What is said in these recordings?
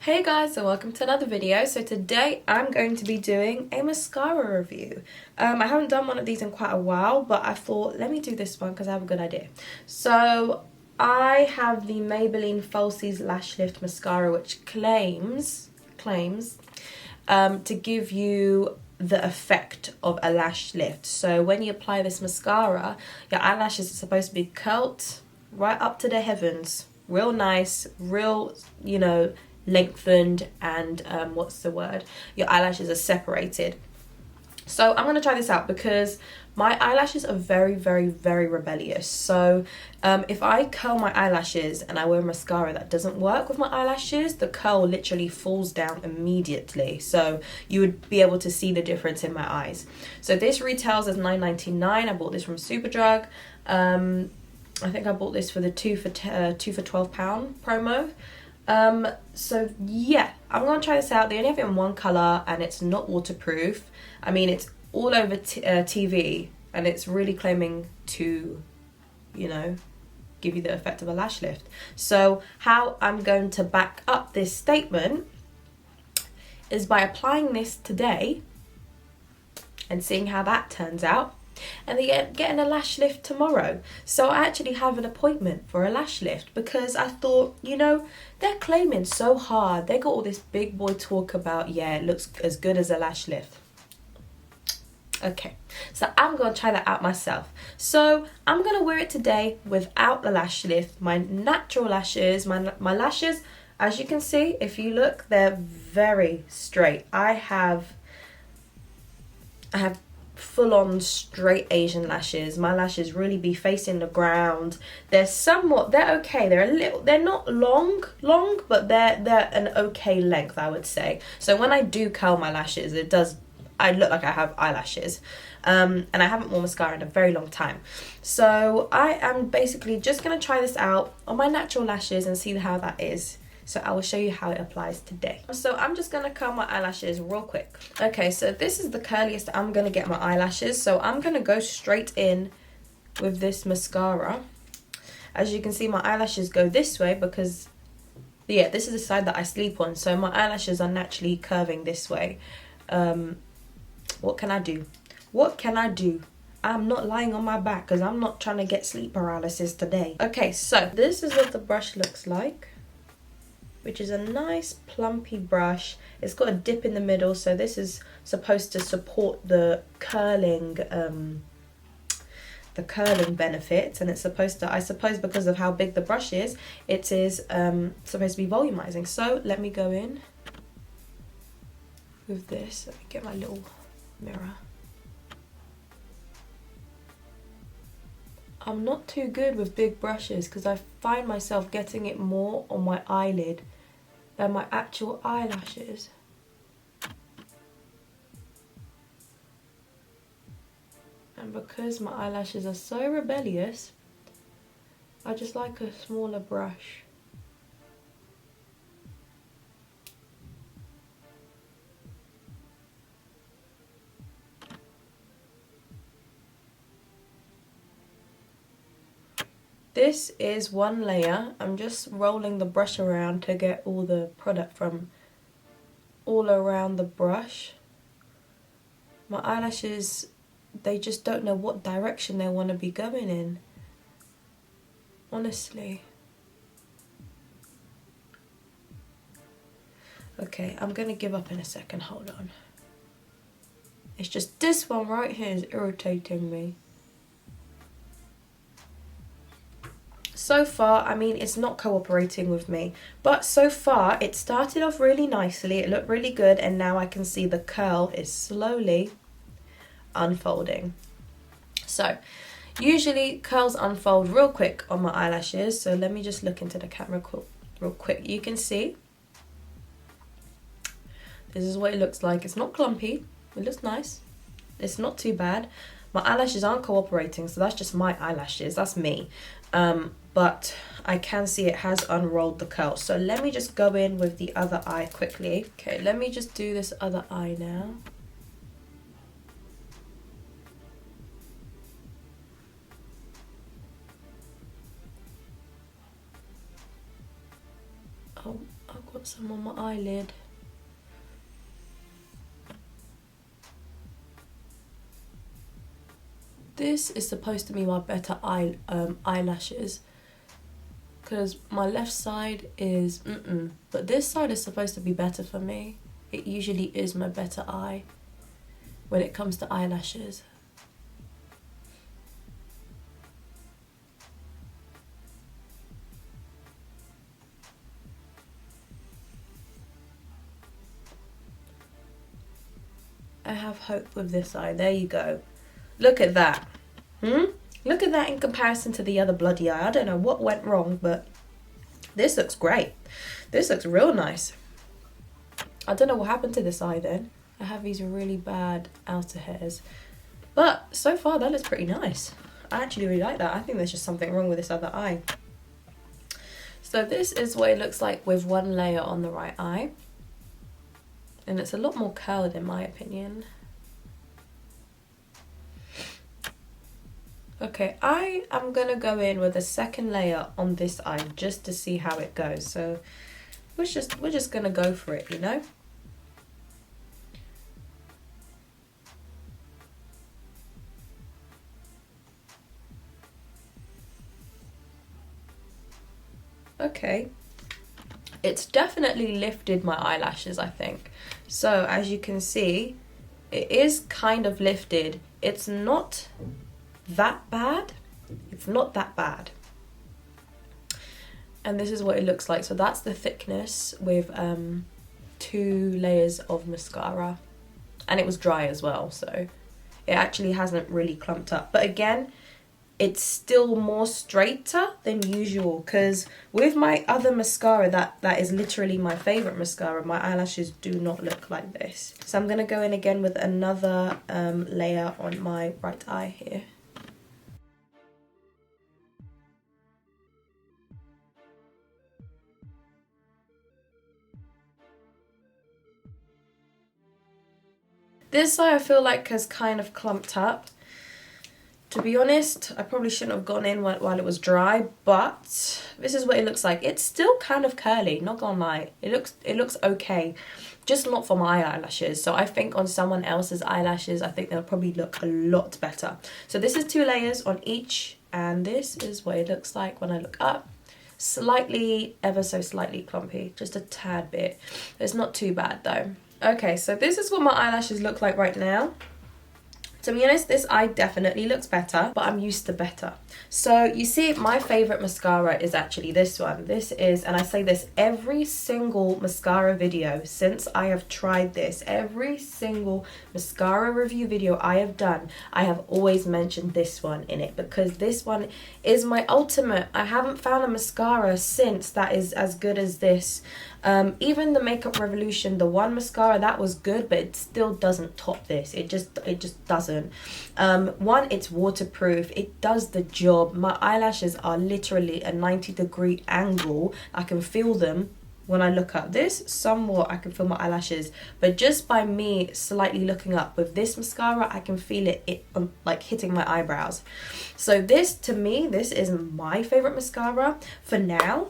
Hey guys, and welcome to another video. So today I'm going to be doing a mascara review. I haven't done one of these in quite a while, but I thought let me do this one because I have a good idea. So I have the Maybelline Falsies Lash Lift mascara, which claims to give you the effect of a lash lift. So when you apply this mascara, your eyelashes are supposed to be curled right up to the heavens, real nice, real, lengthened, and your eyelashes are separated. So I'm going to try this out because my eyelashes are very, very, very rebellious. So if I curl my eyelashes and I wear mascara that doesn't work with my eyelashes, the curl literally falls down immediately. So you would be able to see the difference in my eyes. So this retails as $9.99. I bought this from Superdrug. I think I bought this for the 2 for £12 promo. So yeah, I'm gonna try this out. They only have it in one color and it's not waterproof. I mean, it's all over TV and it's really claiming to, give you the effect of a lash lift. So how I'm going to back up this statement is by applying this today and seeing how that turns out, and then getting a lash lift tomorrow. So I actually have an appointment for a lash lift because I thought, they're claiming so hard. They got all this big boy talk about, yeah, it looks as good as a lash lift. Okay, so I'm going to try that out myself. So I'm going to wear it today without the lash lift. My natural lashes, my lashes, as you can see, if you look, they're very straight. I have full-on straight Asian lashes. My lashes really be facing the ground. They're okay. They're not long, but they're an okay length, I would say. So when I do curl my lashes, I look like I have eyelashes. And I haven't worn mascara in a very long time. So I am basically just going to try this out on my natural lashes and see how that is. So I will show you how it applies today. So I'm just going to curl my eyelashes real quick. Okay, so this is the curliest I'm going to get my eyelashes. So I'm going to go straight in with this mascara. As you can see, my eyelashes go this way because, yeah, this is the side that I sleep on. So my eyelashes are naturally curving this way. What can I do? What can I do? I'm not lying on my back because I'm not trying to get sleep paralysis today. Okay, so this is what the brush looks like, which is a nice plumpy brush. It's got a dip in the middle, so this is supposed to support the curling benefits, and it's supposed to, I suppose because of how big the brush is, it is supposed to be volumizing. So let me go in with this. Let me get my little mirror. I'm not too good with big brushes because I find myself getting it more on my eyelid than my actual eyelashes. And because my eyelashes are so rebellious, I just like a smaller brush. This is one layer. I'm just rolling the brush around to get all the product from all around the brush. My eyelashes, they just don't know what direction they want to be going in. Honestly. Okay, I'm going to give up in a second. Hold on. It's just this one right here is irritating me. So far, I mean, it's not cooperating with me, but so far it started off really nicely, it looked really good, and now I can see the curl is slowly unfolding. So usually curls unfold real quick on my eyelashes, so let me just look into the camera real quick. You can see this is what it looks like. It's not clumpy, it looks nice, it's not too bad. My eyelashes aren't cooperating, so that's just my eyelashes, that's me. But I can see it has unrolled the curl. So let me just go in with the other eye quickly. Okay, let me just do this other eye now. Oh, I've got put some on my eyelid. This is supposed to be my better eyelashes, because my left side is but this side is supposed to be better for me. It usually is my better eye when it comes to eyelashes. I have hope with this eye. There you go. Look at that. Look at that in comparison to the other bloody eye. I don't know what went wrong, but this looks great. This looks real nice. I don't know what happened to this eye then. I have these really bad outer hairs. But so far that looks pretty nice. I actually really like that. I think there's just something wrong with this other eye. So this is what it looks like with one layer on the right eye. And it's a lot more curled in my opinion. Okay, I am gonna go in with a second layer on this eye just to see how it goes. So we're just gonna go for it, you know? Okay. It's definitely lifted my eyelashes, I think. So as you can see, it is kind of lifted. It's not that bad. It's not that bad. And this is what it looks like. So that's the thickness with 2 layers of mascara. And it was dry as well, so it actually hasn't really clumped up. But again, it's still more straighter than usual, because with my other mascara, that is literally my favorite mascara, my eyelashes do not look like this. So I'm gonna go in again with another layer on my right eye here. This eye I feel like has kind of clumped up. To be honest, I probably shouldn't have gone in while it was dry, but this is what it looks like. It's still kind of curly, not gonna lie. It looks okay, just not for my eyelashes. So I think on someone else's eyelashes, I think they'll probably look a lot better. So this is 2 layers on each, and this is what it looks like when I look up. Slightly, ever so slightly clumpy, just a tad bit. It's not too bad though. Okay, so this is what my eyelashes look like right now. To be honest, this eye definitely looks better, but I'm used to better. So you see, my favorite mascara is actually this one. This is, and I say this every single mascara video since I have tried this, every single mascara review video I have done, I have always mentioned this one in it, because this one is my ultimate. I haven't found a mascara since that is as good as this. Even the Makeup Revolution, the one mascara, that was good, but it still doesn't top this. It just doesn't. One, it's waterproof. It does the job. My eyelashes are literally a 90-degree angle. I can feel them when I look up. This, somewhat, I can feel my eyelashes, but just by me slightly looking up with this mascara, I can feel it like hitting my eyebrows. So this, to me, this is my favorite mascara for now.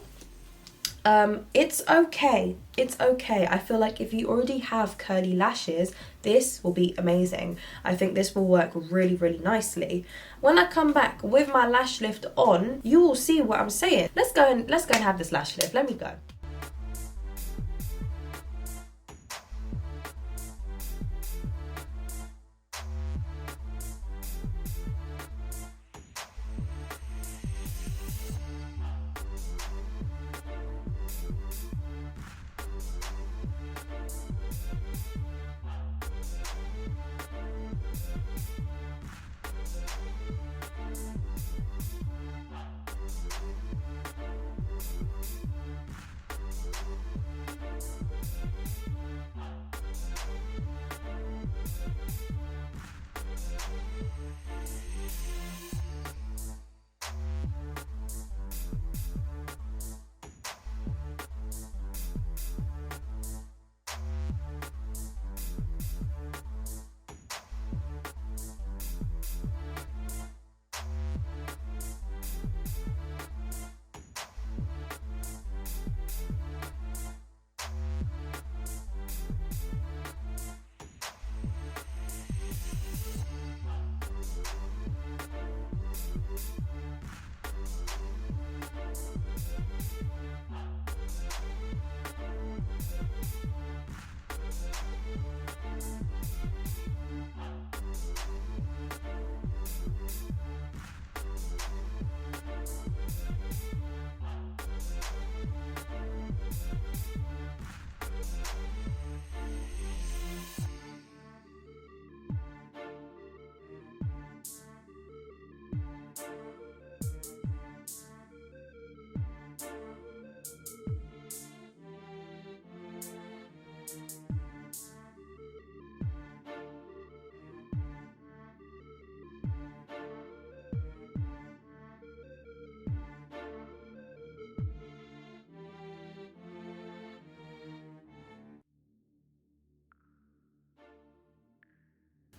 It's okay. It's okay. I feel like if you already have curly lashes, this will be amazing. I think this will work really, really nicely. When I come back with my lash lift on, you will see what I'm saying. Let's go and have this lash lift. Let me go.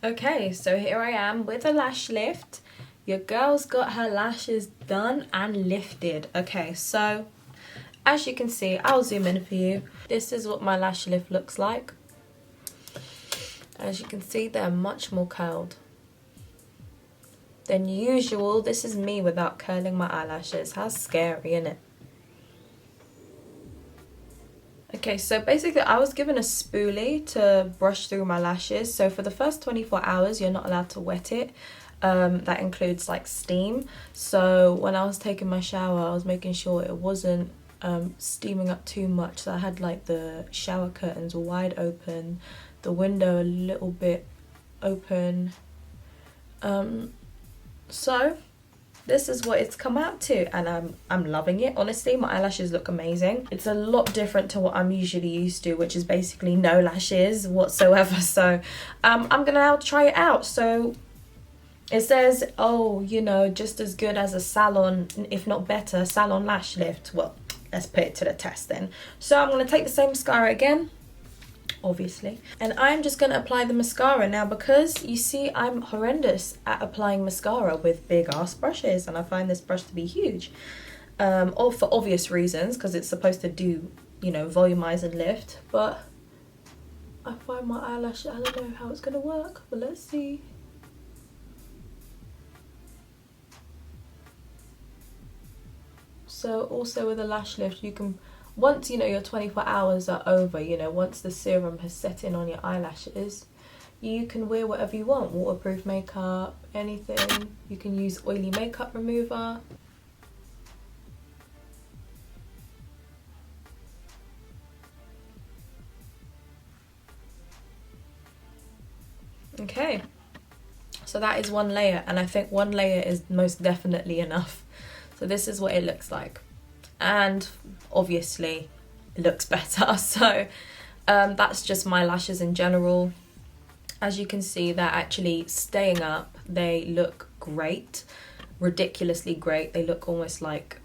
Okay, so here I am with a lash lift. Your girl's got her lashes done and lifted. Okay, so as you can see, I'll zoom in for you. This is what my lash lift looks like. As you can see, they're much more curled than usual. This is me without curling my eyelashes. How scary, isn't it? Okay, so basically I was given a spoolie to brush through my lashes. So for the first 24 hours, you're not allowed to wet it. That includes like steam. So when I was taking my shower, I was making sure it wasn't steaming up too much. So I had like the shower curtains wide open, the window a little bit open. So this is what it's come out to, and I'm loving it. Honestly, my eyelashes look amazing. It's a lot different to what I'm usually used to, which is basically no lashes whatsoever. So I'm gonna now try it out. So it says, oh, you know, just as good as a salon, if not better, salon lash lift. Well, let's put it to the test then. So I'm gonna take the same mascara again, obviously, and I'm just going to apply the mascara now, because you see I'm horrendous at applying mascara with big ass brushes, and I find this brush to be huge, or for obvious reasons, because it's supposed to do, you know, volumize and lift, but I find my eyelash, I don't know how it's going to work, but let's see. So also with a lash lift, you can, once, you know, your 24 hours are over, you know, once the serum has set in on your eyelashes, you can wear whatever you want. Waterproof makeup, anything. You can use oily makeup remover. Okay, so that is one layer, and I think one layer is most definitely enough. So this is what it looks like. And obviously it looks better. So that's just my lashes in general. As you can see, they're actually staying up. They look great, ridiculously great. They look almost like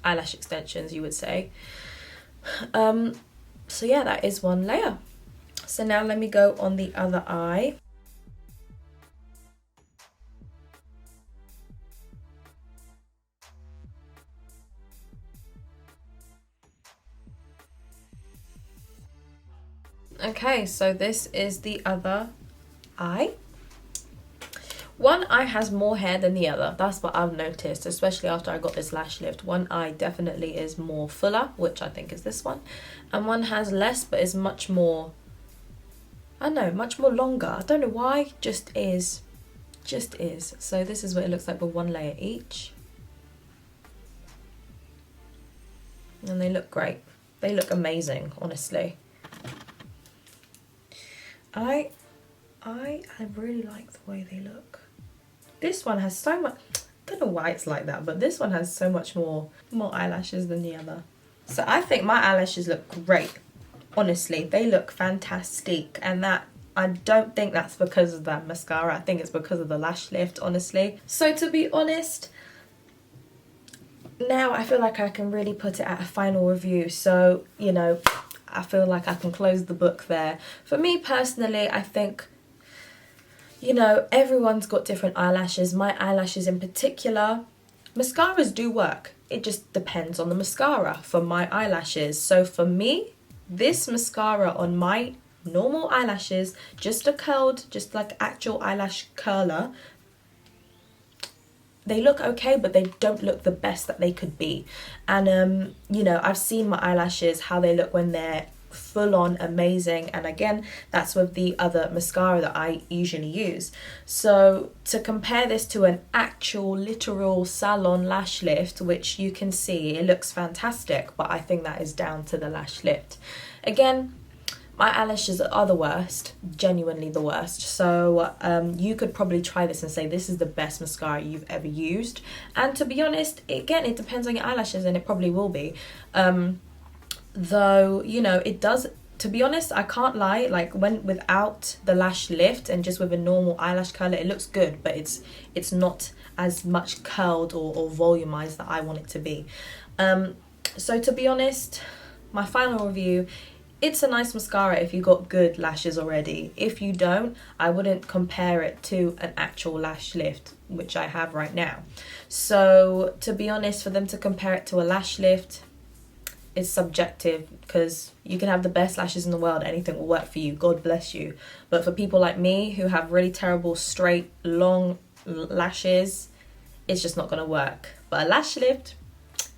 eyelash extensions, you would say. So yeah, that is one layer. So now let me go on the other eye. Okay, so this is the other eye. One eye has more hair than the other. That's what I've noticed, especially after I got this lash lift. One eye definitely is more fuller, which I think is this one. And one has less, but is much more, I don't know, much more longer. I don't know why, just is. Just is. So this is what it looks like with one layer each. And they look great. They look amazing, honestly. I really like the way they look. This one has so much, I don't know why it's like that, but this one has so much more eyelashes than the other. So I think my eyelashes look great. Honestly, they look fantastic, and that, I don't think that's because of that mascara. I think it's because of the lash lift, honestly. So to be honest, now I feel like I can really put it at a final review. So, you know, I feel like I can close the book there. For me personally, I think, you know, everyone's got different eyelashes. My eyelashes in particular, mascaras do work. It just depends on the mascara for my eyelashes. So for me, this mascara on my normal eyelashes, just a curled, just like actual eyelash curler, they look okay, but they don't look the best that they could be. And you know, I've seen my eyelashes, how they look when they're full on amazing, and again, that's with the other mascara that I usually use. So to compare this to an actual literal salon lash lift, which you can see it looks fantastic, but I think that is down to the lash lift. Again, my eyelashes are the worst, genuinely the worst. So you could probably try this and say this is the best mascara you've ever used. And to be honest, again, it depends on your eyelashes, and it probably will be. Though, you know, it does, to be honest, I can't lie, like when without the lash lift and just with a normal eyelash curler, it looks good, but it's not as much curled or volumized that I want it to be. So to be honest, my final review, it's a nice mascara if you got good lashes already. If you don't, I wouldn't compare it to an actual lash lift, which I have right now. So to be honest, for them to compare it to a lash lift is subjective, because you can have the best lashes in the world, anything will work for you, God bless you. But for people like me who have really terrible straight long lashes, it's just not going to work. But a lash lift,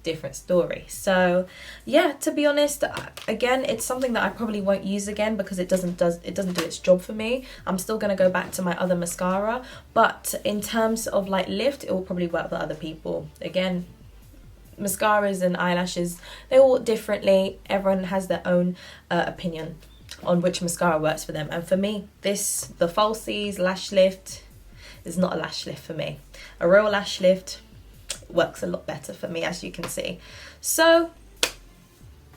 different story. So yeah, to be honest, again, it's something that I probably won't use again because it doesn't do its job for me. I'm still going to go back to my other mascara, but in terms of like lift, it will probably work for other people. Again, mascaras and eyelashes, they all work differently. Everyone has their own opinion on which mascara works for them, and for me, the Falsies Lash Lift is not a lash lift for me. A real lash lift works a lot better for me, as you can see. So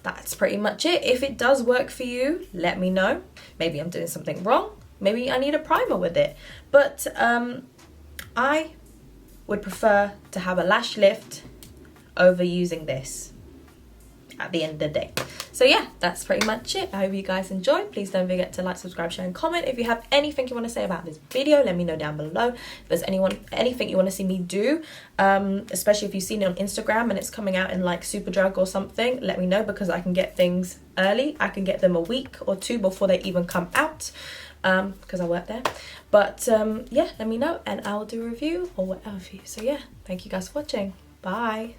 that's pretty much it. If it does work for you, let me know. Maybe I'm doing something wrong, maybe I need a primer with it, but I would prefer to have a lash lift over using this at the end of the day. So yeah, that's pretty much it. I hope you guys enjoyed. Please don't forget to like, subscribe, share and comment. If you have anything you want to say about this video, let me know down below. If there's anything you want to see me do, especially if you've seen it on Instagram and it's coming out in like Superdrug or something, let me know, because I can get things early. I can get them a week or two before they even come out, because I work there. But yeah, let me know and I'll do a review or whatever for you. So yeah, thank you guys for watching. Bye.